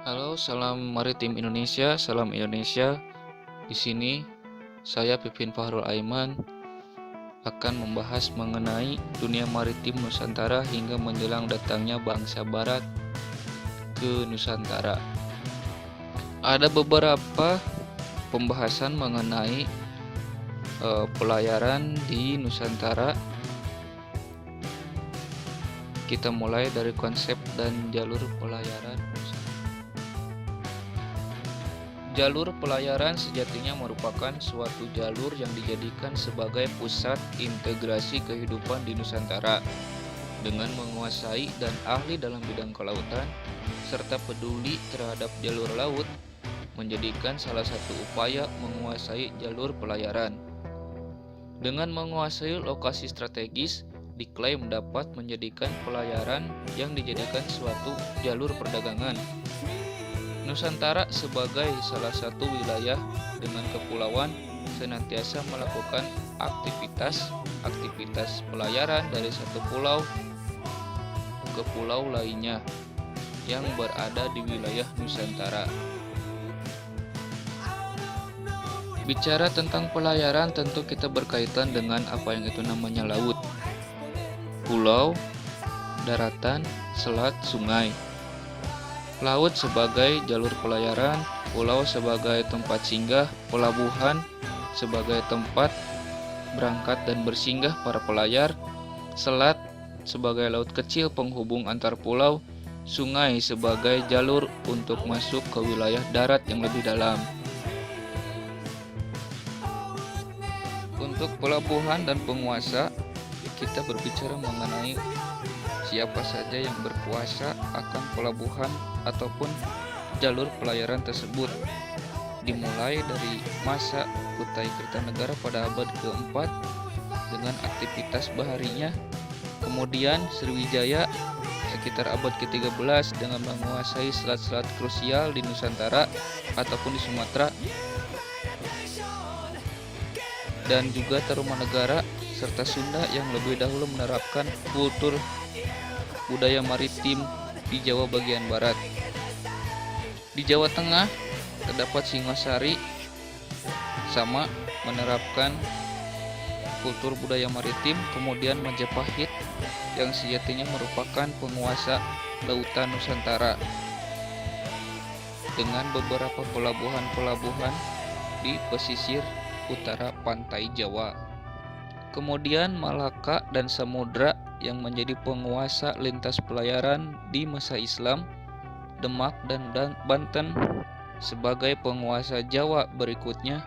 Halo, salam maritim Indonesia, salam Indonesia. Di sini saya Pipin Fahrul Aiman akan membahas mengenai dunia maritim Nusantara hingga menjelang datangnya bangsa Barat ke Nusantara. Ada beberapa pembahasan mengenai pelayaran di Nusantara. Kita mulai dari konsep dan jalur pelayaran Nusantara. Jalur pelayaran sejatinya merupakan suatu jalur yang dijadikan sebagai pusat integrasi kehidupan di Nusantara. Dengan menguasai dan ahli dalam bidang kelautan, serta peduli terhadap jalur laut, menjadikan salah satu upaya menguasai jalur pelayaran. Dengan menguasai lokasi strategis, diklaim dapat menjadikan pelayaran yang dijadikan suatu jalur perdagangan. Nusantara sebagai salah satu wilayah dengan kepulauan senantiasa melakukan aktivitas pelayaran dari satu pulau ke pulau lainnya yang berada di wilayah Nusantara. Bicara tentang pelayaran, tentu kita berkaitan dengan apa yang itu namanya laut, pulau, daratan, selat, sungai. Laut sebagai jalur pelayaran, pulau sebagai tempat singgah, pelabuhan sebagai tempat berangkat dan bersinggah para pelayar, selat sebagai laut kecil penghubung antar pulau, sungai sebagai jalur untuk masuk ke wilayah darat yang lebih dalam. Untuk pelabuhan dan penguasa, kita berbicara mengenai siapa saja yang berkuasa akan pelabuhan ataupun jalur pelayaran tersebut, dimulai dari masa Kutai Kertanegara pada abad keempat dengan aktivitas baharinya, kemudian Sriwijaya sekitar abad ke-13 dengan menguasai selat-selat krusial di Nusantara ataupun di Sumatera, dan juga Tarumanegara serta Sunda yang lebih dahulu menerapkan kultur budaya maritim di Jawa bagian barat. Di Jawa Tengah terdapat Singosari sama menerapkan kultur budaya maritim, kemudian Majapahit yang sejatinya merupakan penguasa lautan Nusantara dengan beberapa pelabuhan-pelabuhan di pesisir utara pantai Jawa. Kemudian Malaka dan Samudra yang menjadi penguasa lintas pelayaran di masa Islam, Demak dan Banten sebagai penguasa Jawa berikutnya,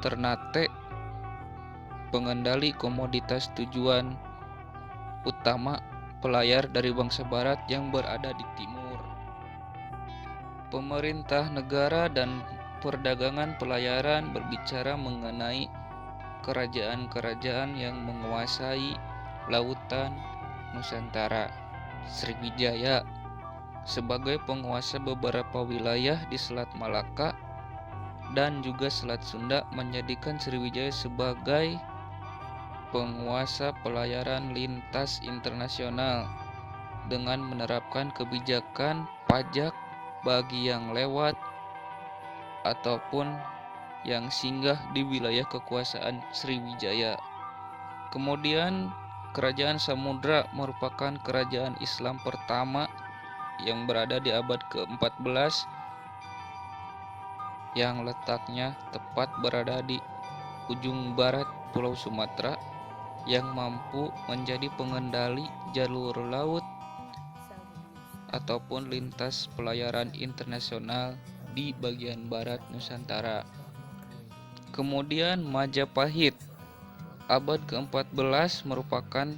Ternate pengendali komoditas tujuan utama pelayar dari bangsa barat yang berada di timur. Pemerintah negara dan perdagangan pelayaran berbicara mengenai kerajaan-kerajaan yang menguasai lautan Nusantara. Sriwijaya sebagai penguasa beberapa wilayah di Selat Malaka dan juga Selat Sunda menjadikan Sriwijaya sebagai penguasa pelayaran lintas internasional dengan menerapkan kebijakan pajak bagi yang lewat ataupun yang singgah di wilayah kekuasaan Sriwijaya. Kemudian Kerajaan Samudra merupakan kerajaan Islam pertama yang berada di abad ke-14 yang letaknya tepat berada di ujung barat Pulau Sumatera, yang mampu menjadi pengendali jalur laut ataupun lintas pelayaran internasional di bagian barat Nusantara. Kemudian Majapahit, abad ke-14 merupakan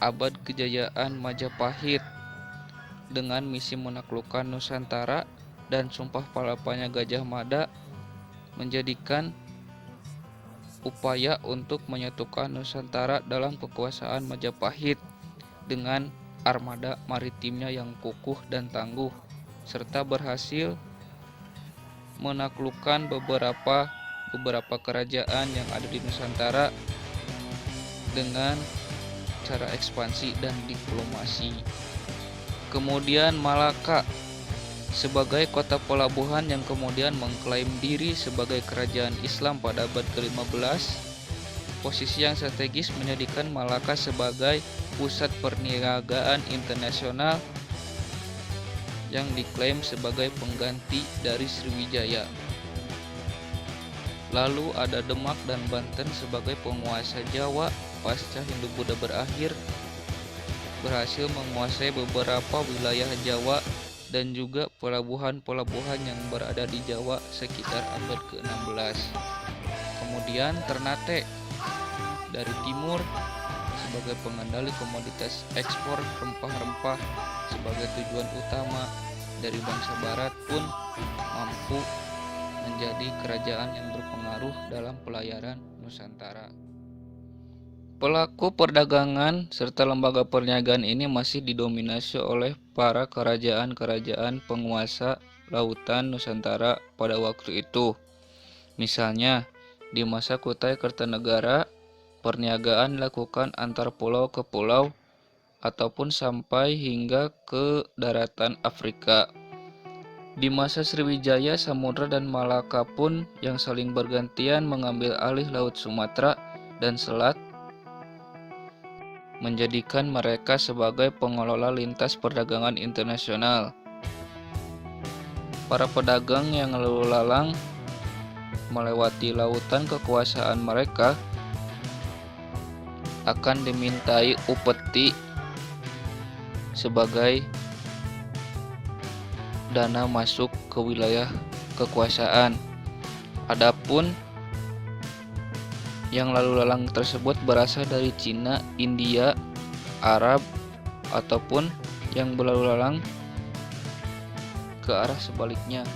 abad kejayaan Majapahit dengan misi menaklukkan Nusantara, dan Sumpah Palapanya Gajah Mada menjadikan upaya untuk menyatukan Nusantara dalam kekuasaan Majapahit dengan armada maritimnya yang kukuh dan tangguh, serta berhasil menaklukkan beberapa kerajaan yang ada di Nusantara dengan cara ekspansi dan diplomasi. Kemudian Malaka sebagai kota pelabuhan yang kemudian mengklaim diri sebagai kerajaan Islam pada abad ke-15. Posisi yang strategis menjadikan Malaka sebagai pusat perniagaan internasional yang diklaim sebagai pengganti dari Sriwijaya. Lalu ada Demak dan Banten sebagai penguasa Jawa pasca Hindu-Buddha berakhir, berhasil menguasai beberapa wilayah Jawa dan juga pelabuhan-pelabuhan yang berada di Jawa sekitar abad ke-16. Kemudian Ternate dari timur sebagai pengendali komoditas ekspor rempah-rempah sebagai tujuan utama dari bangsa barat pun mampu menjadi kerajaan yang berpengaruh dalam pelayaran Nusantara. Pelaku perdagangan serta lembaga perniagaan ini masih didominasi oleh para kerajaan-kerajaan penguasa lautan Nusantara pada waktu itu. Misalnya, di masa Kutai Kertanegara, perniagaan dilakukan antar pulau ke pulau ataupun sampai hingga ke daratan Afrika. Di masa Sriwijaya, Samudra dan Malaka pun yang saling bergantian mengambil alih Laut Sumatera dan Selat, menjadikan mereka sebagai pengelola lintas perdagangan internasional. Para pedagang yang lalu lalang melewati lautan kekuasaan mereka akan dimintai upeti sebagai dana masuk ke wilayah kekuasaan. Adapun yang lalu lalang tersebut berasal dari Cina, India, Arab, ataupun yang berlalu lalang ke arah sebaliknya.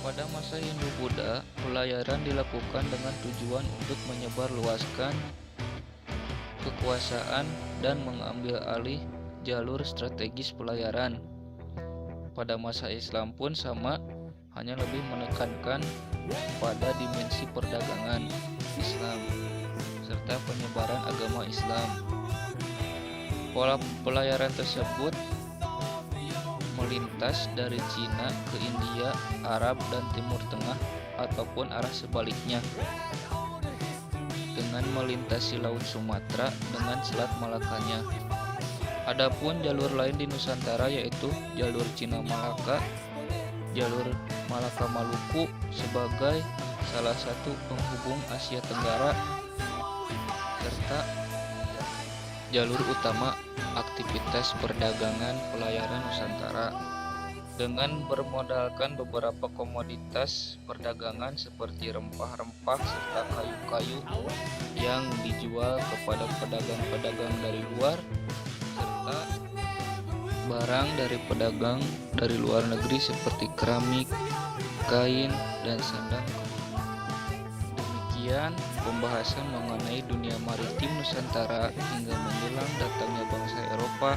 Pada masa Hindu-Buddha, pelayaran dilakukan dengan tujuan untuk menyebarluaskan kekuasaan dan mengambil alih jalur strategis pelayaran. Pada masa Islam pun sama, hanya lebih menekankan pada dimensi perdagangan Islam serta penyebaran agama Islam. Pola pelayaran tersebut melintas dari Cina ke India, Arab, dan Timur Tengah ataupun arah sebaliknya dengan melintasi Laut Sumatera dengan Selat Malakanya. Adapun jalur lain di Nusantara yaitu jalur Cina Malaka, jalur Malaka Maluku sebagai salah satu penghubung Asia Tenggara, serta jalur utama aktivitas perdagangan pelayaran Nusantara. Dengan bermodalkan beberapa komoditas perdagangan seperti rempah-rempah serta kayu-kayu yang dijual kepada pedagang-pedagang dari luar, serta barang dari pedagang dari luar negeri seperti keramik, kain, dan sandang. Demikian pembahasan mengenai dunia maritim Nusantara hingga menjelang datangnya bangsa Eropa